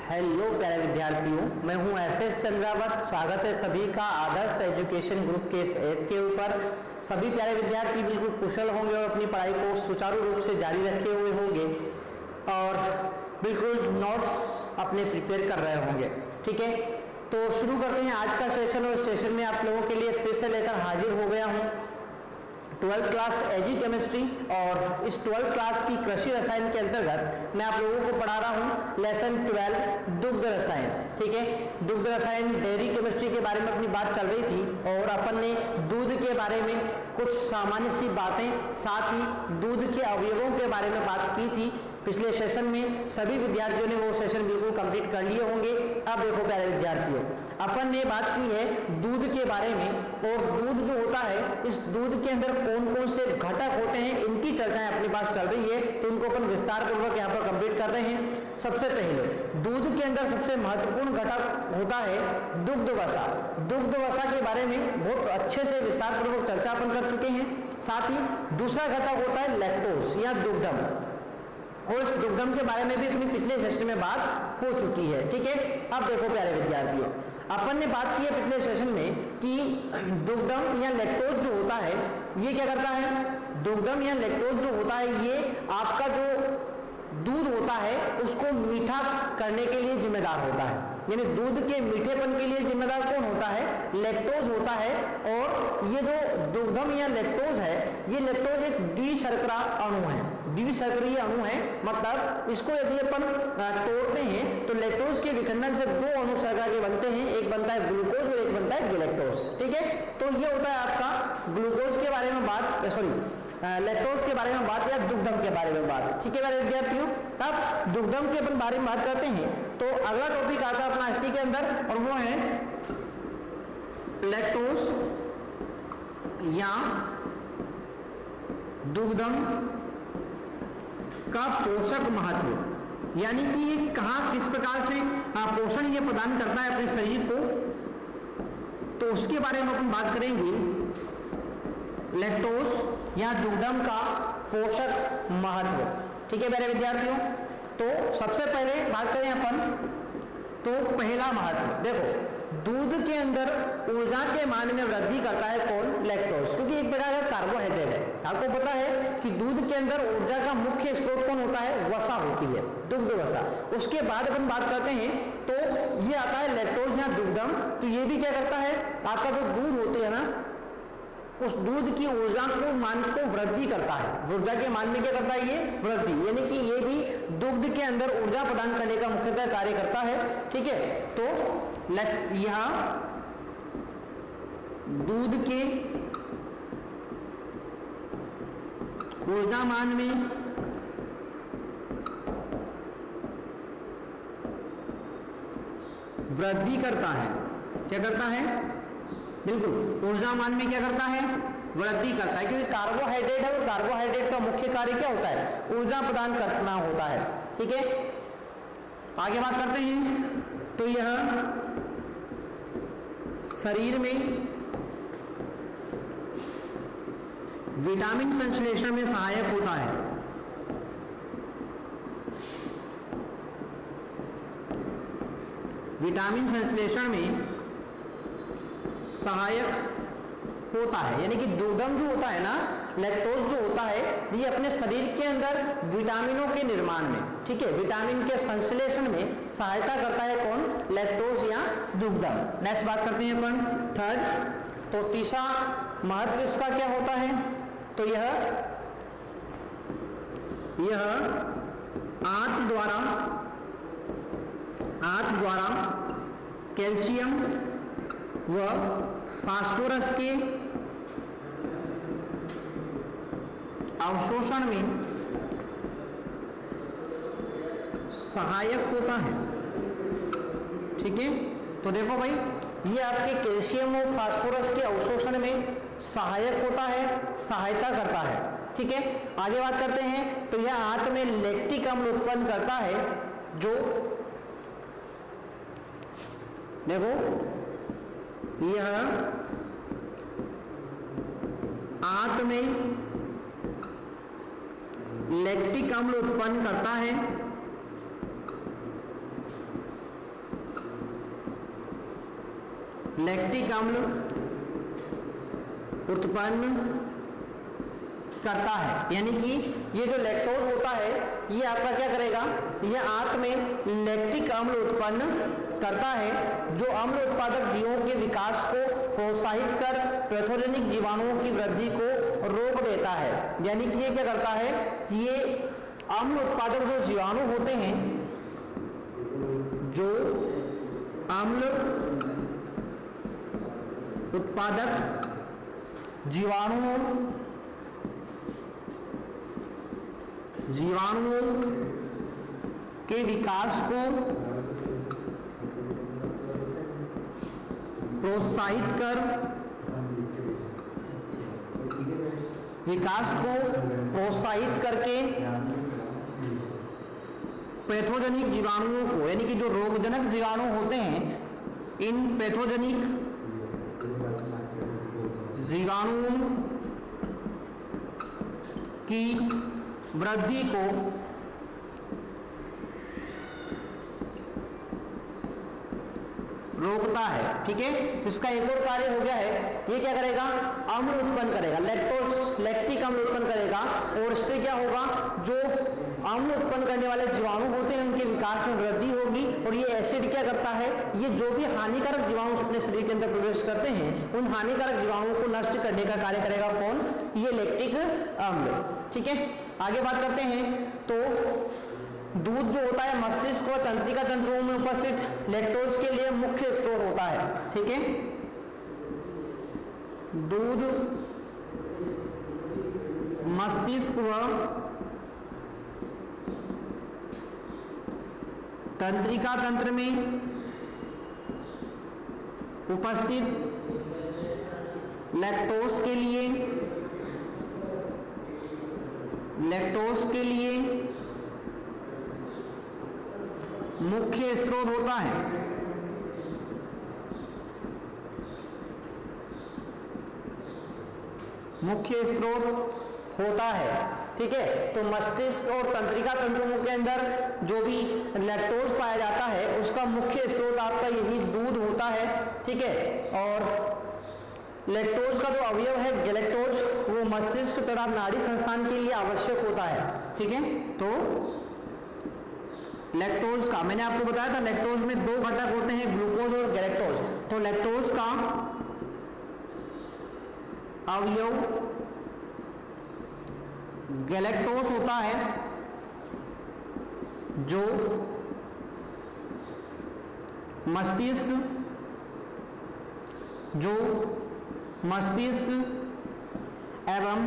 Hello प्यारे विद्यार्थियों, मैं हूं एस चंद्रावत। स्वागत है सभी का आदर्श एजुकेशन ग्रुप के इस ऐप के ऊपर। सभी प्यारे विद्यार्थी बिल्कुल कुशल होंगे और अपनी पढ़ाई को सुचारू रूप से जारी रखे हुए होंगे और बिल्कुल नोट्स अपने प्रिपेयर कर रहे होंगे। ठीक है, तो शुरू करते हैं आज का सेशन। और सेशन में आप लोगों के लिए फिर से लेकर हाजिर हो गया हूँ 12th क्लास एजी केमिस्ट्री। और इस 12th क्लास की कृषि रसायन के अंतर्गत मैं आप लोगों को पढ़ा रहा हूँ लेसन 12 दुग्ध रसायन। ठीक है, दुग्ध रसायन डेयरी केमिस्ट्री के बारे में अपनी बात चल रही थी और अपन ने दूध के बारे में कुछ सामान्य सी बातें, साथ ही दूध के अवयवों के बारे में बात की थी पिछले सेशन में। सभी विद्यार्थियों ने वो सेशन बिल्कुल कंप्लीट कर लिए होंगे। अब देखो प्यारे विद्यार्थियों, अपन ने बात की है दूध के बारे में, और दूध जो होता है, इस दूध के अंदर कौन कौन से घटक होते हैं, इनकी चर्चाएं अपने पास चल रही है, तो इनको अपन विस्तार पूर्वक यहाँ पर कंप्लीट कर रहे हैं। सबसे पहले दूध के अंदर सबसे महत्वपूर्ण घटक होता है दुग्ध वसा। दुग्ध वसा के बारे में बहुत अच्छे से विस्तार पूर्वक चर्चा अपन कर चुके हैं। साथ ही दूसरा घटक होता है लैक्टोज या दुग्धम, और इस दुग्धम के बारे में भी अपनी पिछले सेशन में बात हो चुकी है। ठीक है, अब देखो प्यारे विद्यार्थियों, अपन ने बात की है पिछले सेशन में कि दुग्धम या लैक्टोज जो होता है ये क्या करता है। दुग्धम या लैक्टोज जो होता है ये आपका जो दूध होता है उसको मीठा करने के लिए जिम्मेदार होता है। यानी दूध के मीठेपन के लिए जिम्मेदार कौन होता है? लैक्टोज होता है। और ये जो दुग्धम या लैक्टोज है, ये लैक्टोज एक द्विशर्करा अणु है, द्विशर्करीय अणु है। मतलब इसको यदि अपन तोड़ते हैं तो लैक्टोज के विखंडन से दो अणु शर्करा के बनते हैं, एक बनता है ग्लूकोज और एक बनता है गैलेक्टोज। ठीक है, तो ये होता है आपका ग्लूकोज के बारे में बात, लैक्टोज के बारे में बात या दुग्धम के बारे में बात। ठीक है मेरे विद्यार्थियों, अब दुग्धम के अपन बारे में बात करते हैं तो अगला टॉपिक आता है अपना इसी के अंदर, और वो है लैक्टोज या दुग्धम का पोषक महत्व। यानी कि ये कहाँ किस प्रकार से पोषण ये प्रदान करता है अपने शरीर को, तो उसके बारे में अपन बात करेंगे। लैक्टोज या दुग्धम का पोषक महत्व। ठीक है मेरे विद्यार्थियों, तो सबसे पहले बात करें अपन तो पहला महत्व देखो, दूध के अंदर ऊर्जा के मान में वृद्धि करता है कौन? लैक्टोज, क्योंकि एक प्रकार का कार्बोहाइड्रेट है। आपको पता है कि दूध के अंदर ऊर्जा का मुख्य स्रोत कौन होता है? वसा होती है, दुग्ध वसा। उसके बाद अपन बात करते हैं तो ये आता है लैक्टोज या दुग्धम। तो ये भी क्या करता है, आपका जो दूध होते हैं ना, उस दूध की ऊर्जा को मान को वृद्धि करता है। ऊर्जा के मान में क्या करता है? ये वृद्धि, यानी कि ये भी दुग्ध के अंदर ऊर्जा प्रदान करने का मुख्यतः कार्य करता है। ठीक है, तो यहां दूध के ऊर्जा मान में वृद्धि करता है। क्या करता है? बिल्कुल, ऊर्जा मान में क्या करता है? वृद्धि करता है, क्योंकि कार्बोहाइड्रेट है और कार्बोहाइड्रेट का मुख्य कार्य क्या होता है? ऊर्जा प्रदान करना होता है। ठीक है, आगे बात करते हैं तो यह शरीर में विटामिन संश्लेषण में सहायक होता है। विटामिन संश्लेषण में सहायक होता है, यानी कि दुग्धम जो होता है ना, लैक्टोज जो होता है, ये अपने शरीर के अंदर विटामिनों के निर्माण में, ठीक है, विटामिन के संश्लेषण में सहायता करता है कौन? लैक्टोज या दुग्धम। नेक्स्ट बात करते हैं अपन थर्ड। तो तीसरा महत्व इसका क्या होता है? तो यह आंत द्वारा कैल्शियम व फास्फोरस के अवशोषण में सहायक होता है। ठीक है, तो देखो भाई, ये आपके कैल्शियम और फास्फोरस के अवशोषण में सहायक होता है, सहायता करता है। ठीक है, आगे बात करते हैं तो यह आंत में लैक्टिक अम्ल उत्पन्न करता है, जो देखो यह आंत में लैक्टिक अम्ल उत्पन्न करता है लैक्टिक अम्ल उत्पन्न करता है। यानी कि ये जो लैक्टोज होता है ये आपका क्या करेगा, ये आंत में लैक्टिक अम्ल उत्पन्न करता है जो अम्ल उत्पादक जीवों के विकास को प्रोत्साहित कर पैथोजेनिक जीवाणुओं की वृद्धि को रोक देता है। यानी कि ये क्या करता है, ये अम्ल उत्पादक जो जीवाणु होते हैं, जो अम्ल उत्पादक जीवाणुओं के विकास को प्रोत्साहित करके पैथोजेनिक जीवाणुओं को, यानी कि जो रोगजनक जीवाणु होते हैं, इन पैथोजेनिक जीवाणुओं की वृद्धि को रोकता है। ठीक है, इसका एक और कार्य हो गया है, ये क्या करेगा, अम्ल उत्पन्न करेगा, लैक्टिक अम्ल उत्पन्न करेगा, और इससे क्या होगा, जो अम्ल उत्पन्न करने वाले जीवाणु होते हैं उनके विकास में वृद्धि होगी। और ये एसिड क्या करता है, ये जो भी हानिकारक जीवाणु अपने शरीर के अंदर प्रवेश करते हैं उन हानिकारक जीवाणुओं को नष्ट करने का कार्य करेगा कौन, ये लैक्टिक अम्ल। ठीक है, आगे बात करते हैं। तो दूध जो होता है मस्तिष्क और तंत्रिका तंत्रों में उपस्थित लैक्टोज के लिए मुख्य स्रोत होता है। ठीक है, दूध मस्तिष्क व तंत्रिका तंत्र में उपस्थित लैक्टोज के लिए मुख्य स्रोत होता है। मुख्य स्रोत होता है। ठीक है, तो मस्तिष्क और तंत्रिका तंत्रों के अंदर जो भी लैक्टोज पाया जाता है उसका मुख्य स्रोत आपका यही दूध होता है। ठीक है, और लैक्टोज का जो अवयव है गैलेक्टोज, वो मस्तिष्क तथा नाड़ी संस्थान के लिए आवश्यक होता है। ठीक है, तो लैक्टोज का मैंने आपको बताया था, लैक्टोज में दो घटक होते हैं, ग्लूकोज और गैलेक्टोज। तो लैक्टोज का अवयव गैलेक्टोज होता है जो मस्तिष्क एवं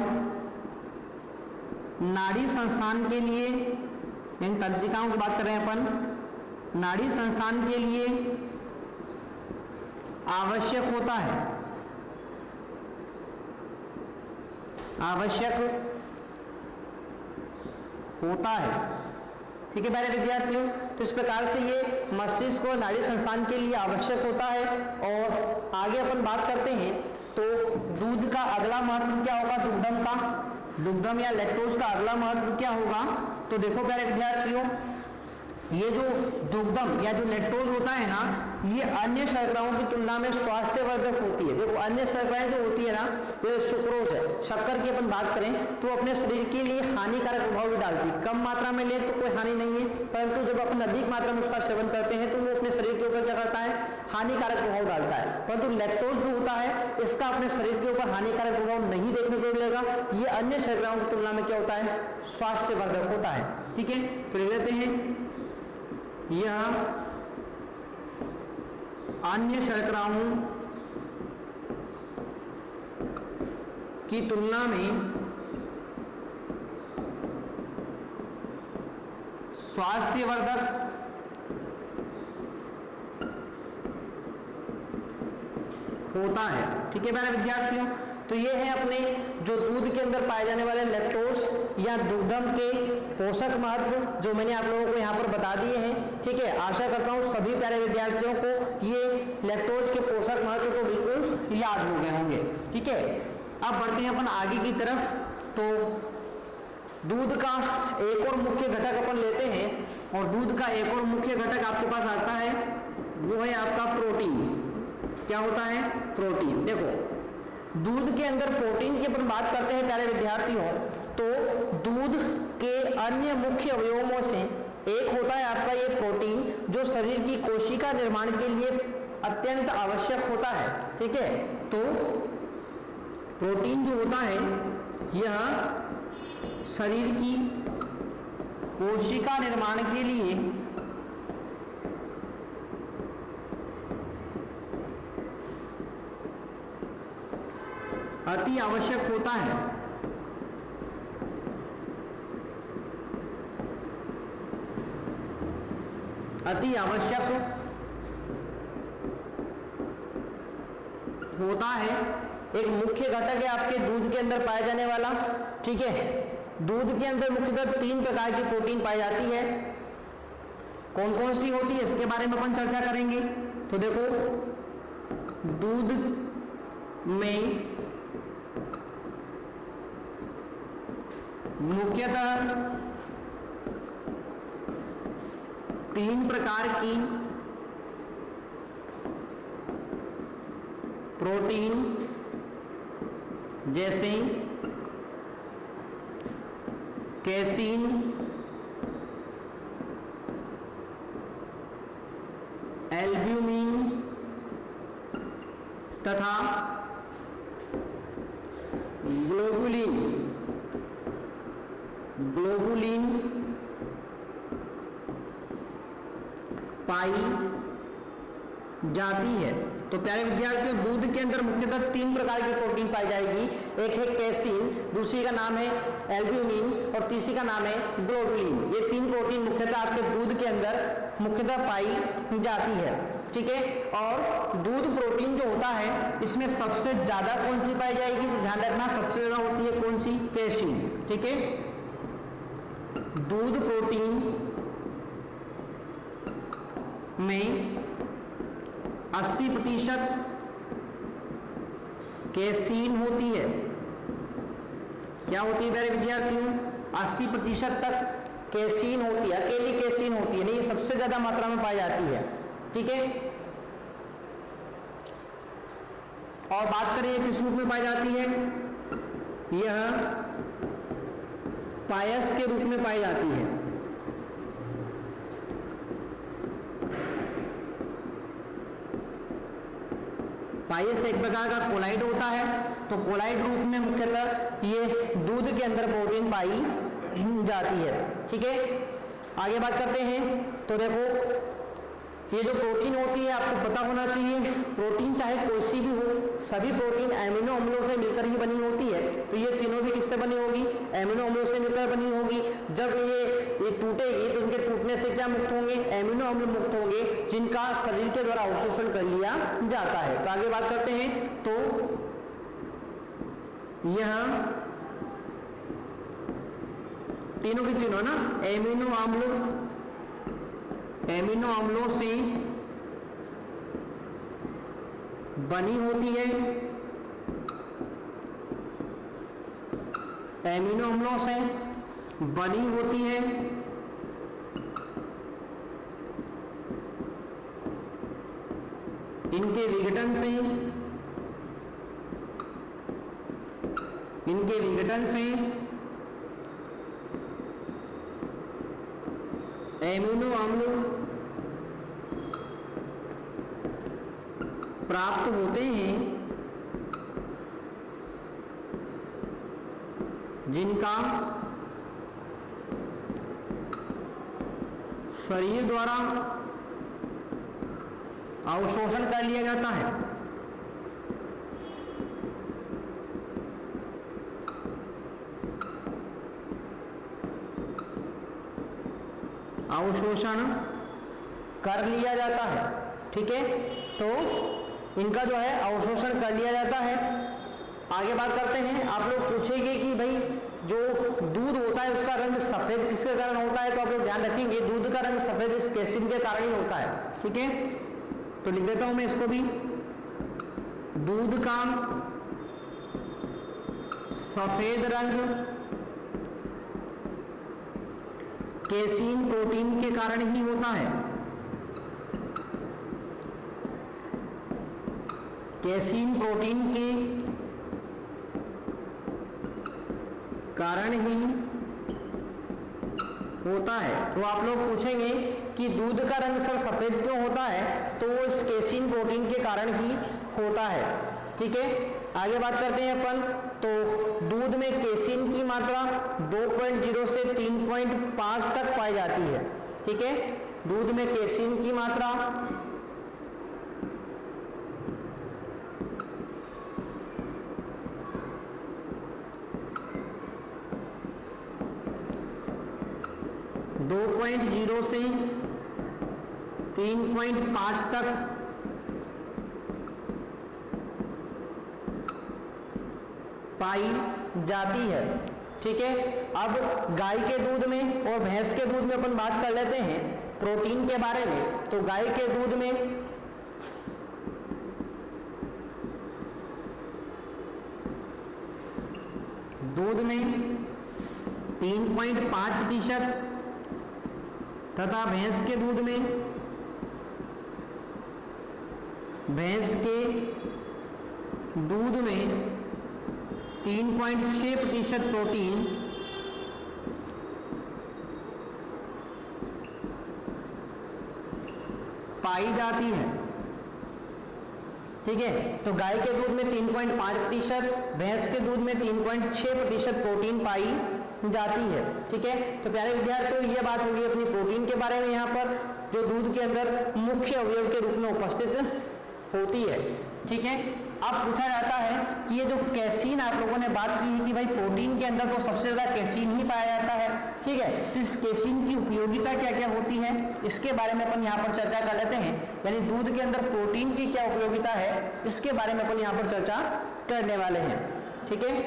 नाड़ी संस्थान के लिए, इन तंत्रिकाओं की बात कर रहे हैं अपन, नाड़ी संस्थान के लिए आवश्यक होता है। ठीक है प्यारे विद्यार्थियों, तो इस प्रकार से ये मस्तिष्क और नाड़ी संस्थान के लिए आवश्यक होता है। और आगे अपन बात करते हैं तो दूध का अगला महत्व क्या होगा, दुग्धम या लैक्टोज का अगला महत्व क्या होगा। तो देखो प्यारे विद्यार्थियों, ये जो दुग्धम या जो लैक्टोज होता है ना, ये अन्य शर्कराओं की तुलना में स्वास्थ्यवर्धक होती है। देखो अन्य शर्कराएं जो होती है ना, ये सुक्रोज है, शक्कर की अपन बात करें तो अपने शरीर के लिए हानिकारक प्रभाव भी डालती है। कम मात्रा में ले तो कोई हानि नहीं है, परंतु जब अपन अधिक मात्रा में उसका सेवन करते हैं तो वो अपने शरीर के ऊपर क्या करता है, हानिकारक प्रभाव डालता है। परंतु लैक्टोज जो होता है इसका अपने शरीर के ऊपर हानिकारक प्रभाव नहीं देखने को मिलेगा। ये अन्य शर्कराओं की तुलना में क्या होता है, स्वास्थ्यवर्धक होता है। ठीक है, फिर लेते हैं, यह अन्य शर्कराओं की तुलना में स्वास्थ्यवर्धक होता है। ठीक है मेरे विद्यार्थियों, तो ये है अपने जो दूध के अंदर पाए जाने वाले लैक्टोज या दुग्धम के पोषक महत्व जो मैंने आप लोगों को यहाँ पर बता दिए हैं। ठीक है, आशा करता हूँ सभी प्यारे विद्यार्थियों को ये लैक्टोज के पोषक महत्व तो बिल्कुल याद हो गए होंगे। ठीक है, अब बढ़ते हैं अपन आगे की तरफ। तो दूध का एक और मुख्य घटक अपन लेते हैं, और दूध का एक और मुख्य घटक आपके पास आता है, वो है आपका प्रोटीन। क्या होता है? प्रोटीन। देखो दूध के अंदर प्रोटीन की अपन बात करते हैं प्यारे विद्यार्थियों, तो दूध के अन्य मुख्य अवयवों से एक होता है आपका ये प्रोटीन, जो शरीर की कोशिका निर्माण के लिए अत्यंत आवश्यक होता है। ठीक है, तो प्रोटीन जो होता है यह शरीर की कोशिका निर्माण के लिए अति आवश्यक होता है। अति आवश्यक होता है, एक मुख्य घटक है आपके दूध के अंदर पाया जाने वाला। ठीक है, दूध के अंदर मुख्यतः 3 प्रकार की प्रोटीन पाई जाती है। कौन कौन सी होती है इसके बारे में अपन चर्चा करेंगे। तो देखो दूध में मुख्यतः 3 प्रकार की प्रोटीन, जैसे कैसीन, एल्ब्यूमिन तथा ग्लोबुलिन पाई जाती है। तो प्यारे विद्यार्थियों दूध के अंदर मुख्यतः 3 प्रकार की प्रोटीन पाई जाएगी। एक है कैसीन, दूसरी का नाम है एल्ब्यूमिन और तीसरी का नाम है ग्लोबुलिन। ये 3 प्रोटीन मुख्यतः आपके दूध के अंदर मुख्यतः पाई जाती है। ठीक है, और दूध प्रोटीन जो होता है इसमें सबसे ज्यादा कौन सी पाई जाएगी, तो ध्यान रखना सबसे ज्यादा होती है कौन सी? कैसीन। ठीक है, दूध प्रोटीन में 80% कैसीन होती है। क्या होती है मेरे विद्यार्थियों? 80% तक कैसीन होती है, अकेली कैसीन होती है, नहीं ये सबसे ज्यादा मात्रा में पाई जाती है। ठीक है, और बात करें किस रूप में पाई जाती है, यह पायस के रूप में पाई जाती है। पायस एक प्रकार का कोलाइड होता है, तो कोलाइड रूप में मुख्यतः ये दूध के अंदर प्रोटीन पाई जाती है। ठीक है, आगे बात करते हैं। तो देखो ये जो प्रोटीन होती है आपको पता होना चाहिए, प्रोटीन चाहे कोई सी भी हो, सभी प्रोटीन एमिनो अम्लों से मिलकर ही बनी होती है। तो ये तीनों भी किससे बनी होगी? एमिनो अम्लों से मिलकर बनी होगी। जब ये टूटेगी तो इनके टूटने से क्या मुक्त होंगे? एमिनो अम्ल मुक्त होंगे, जिनका शरीर के द्वारा अवशोषण कर लिया जाता है। तो आगे बात करते हैं। तो यह तीनों की तीनों ना एमिनो अम्लों से बनी होती है, एमिनो अम्लों से बनी होती है। इनके विघटन से एमिनो अम्ल प्राप्त होते हैं, जिनका शरीर द्वारा अवशोषण कर लिया जाता है। अवशोषण कर लिया जाता है। ठीक है, तो इनका जो है अवशोषण कर लिया जाता है। आगे बात करते हैं। आप लोग पूछेंगे कि भाई जो दूध होता है उसका रंग सफेद किसके कारण होता है, तो आप लोग ध्यान रखेंगे दूध का रंग सफेद इस कैसीन के कारण ही होता है। ठीक है, तो लिख देता हूं मैं इसको भी, दूध का सफेद रंग कैसीन प्रोटीन के कारण ही होता है। कैसीन प्रोटीन के कारण ही होता है। तो आप लोग पूछेंगे कि दूध का रंग सर सफेद क्यों होता है, तो वो इस कैसीन प्रोटीन के कारण ही होता है। ठीक है, आगे बात करते हैं अपन। तो दूध में कैसीन की मात्रा 2.0 से 3.5 तक पाई जाती है। ठीक है, दूध में कैसीन की मात्रा 2.0 से 3.5 तक पाई जाती है। ठीक है, अब गाय के दूध में और भैंस के दूध में अपन बात कर लेते हैं प्रोटीन के बारे में। तो गाय के दूध में दूध में 3.5% तथा भैंस के दूध में भैंस के दूध में 3.6% प्रोटीन पाई जाती है। ठीक है, तो गाय के दूध में 3.5%, भैंस के दूध में 3.6% प्रोटीन पाई जाती है। ठीक है, तो प्यारे विद्यार्थियों, ये बात होगी अपनी प्रोटीन के बारे में, यहाँ पर जो दूध के अंदर मुख्य अवयव के रूप में उपस्थित होती है। ठीक है, अब पूछा जाता है कि ये जो कैसीन आप लोगों ने बात की है कि भाई प्रोटीन के अंदर तो सबसे ज्यादा कैसीन ही पाया जाता है। ठीक है, तो इस कैसीन की उपयोगिता क्या क्या होती है, इसके बारे में अपन यहाँ पर चर्चा कर लेते हैं। यानी दूध के अंदर प्रोटीन की क्या उपयोगिता है, इसके बारे में अपन यहाँ पर चर्चा करने वाले हैं। ठीक है,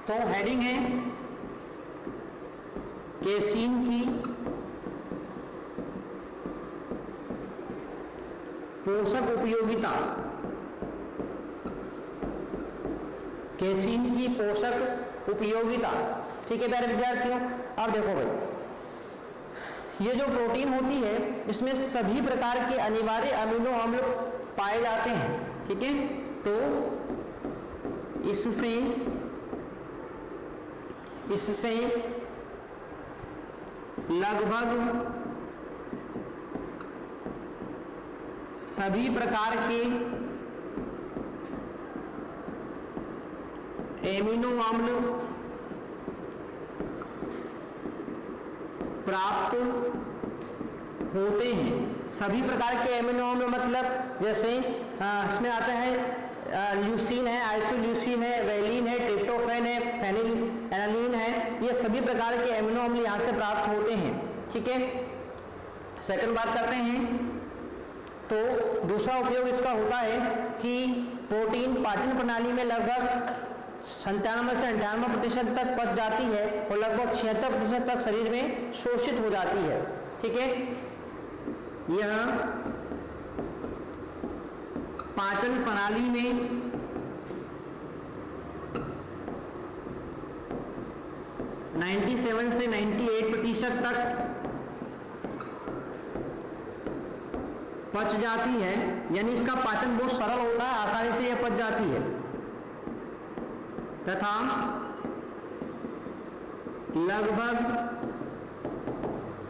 तो हेडिंग है कैसीन की पोषक उपयोगिता। कैसीन की पोषक उपयोगिता। ठीक है प्यारे विद्यार्थियों, अब देखो भाई, ये जो प्रोटीन होती है इसमें सभी प्रकार के अनिवार्य अमीनो अम्ल पाए जाते हैं। ठीक है, तो इससे लगभग सभी प्रकार के एमिनो अम्ल प्राप्त होते हैं। सभी प्रकार के एमिनो अम्ल मतलब जैसे इसमें आता है ल्यूसीन है, आइसोल्यूसीन है, वैलिन है, ट्रिप्टोफैन है, फेनिलएलानिन है, ये सभी प्रकार के एमिनो अम्ल यहाँ से प्राप्त होते हैं। ठीक है, सेकंड बात करते हैं, तो दूसरा उपयोग इसका होता है कि प्रोटीन पाचन प्रणाली में लगभग 97 से 98% तक पच जाती है और लगभग 76% तक शरीर में शोषित हो जाती है। ठीक है, यह पाचन प्रणाली में (97 से 98% तक पच जाती है। यानी इसका पाचन बहुत सरल होता है, आसानी से यह पच जाती है तथा लगभग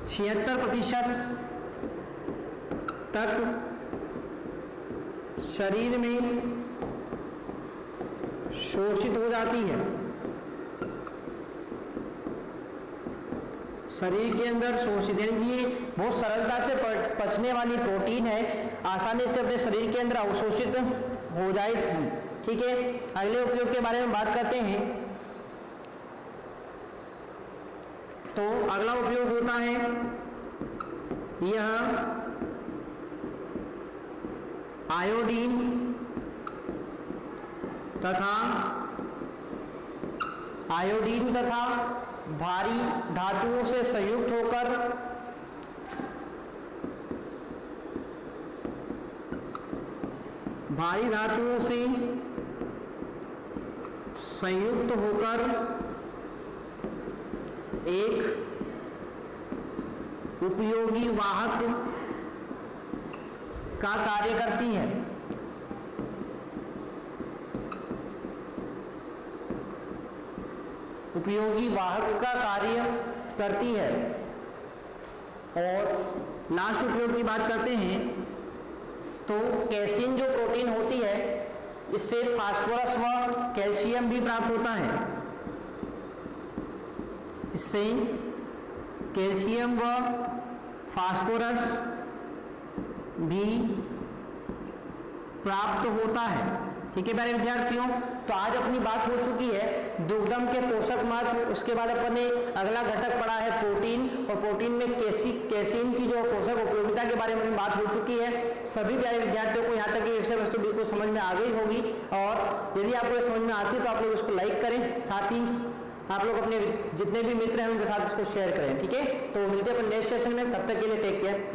76% तक शरीर में शोषित हो जाती है। शरीर के अंदर शोषित, यानी ये बहुत सरलता से पचने वाली प्रोटीन है, आसानी से अपने शरीर के अंदर अवशोषित हो जाएगी। ठीक है, अगले उपयोग के बारे में बात करते हैं। तो अगला उपयोग होता है यह आयोडीन तथा भारी धातुओं से संयुक्त होकर एक उपयोगी वाहक का कार्य करती है। उपयोगी वाहक का कार्य करती है। और लास्ट उपयोग की बात करते हैं तो कैसीन जो प्रोटीन होती है इससे फास्फोरस व कैल्शियम भी प्राप्त होता है। इससे कैल्शियम व फास्फोरस भी प्राप्त होता है। ठीक है प्यारे विद्यार्थियों, तो आज अपनी बात हो चुकी है दुग्धम के पोषक महत्व, उसके बाद अपने अगला घटक पढ़ा है प्रोटीन, और प्रोटीन में कैसीन की जो पोषक उपयोगिता के बारे में बात हो चुकी है। सभी प्यारे विद्यार्थियों को यहाँ तक ये विषय वस्तु बिल्कुल समझ में आ गई होगी, और यदि आपको ये समझ में आती है तो आप लोग इसको लाइक करें, साथ ही आप लोग अपने जितने भी मित्र हैं उनके साथ इसको शेयर करें। ठीक है, तो मिलते हैं अपन नेक्स्ट सेशन में, तब तक के लिए टेक केयर।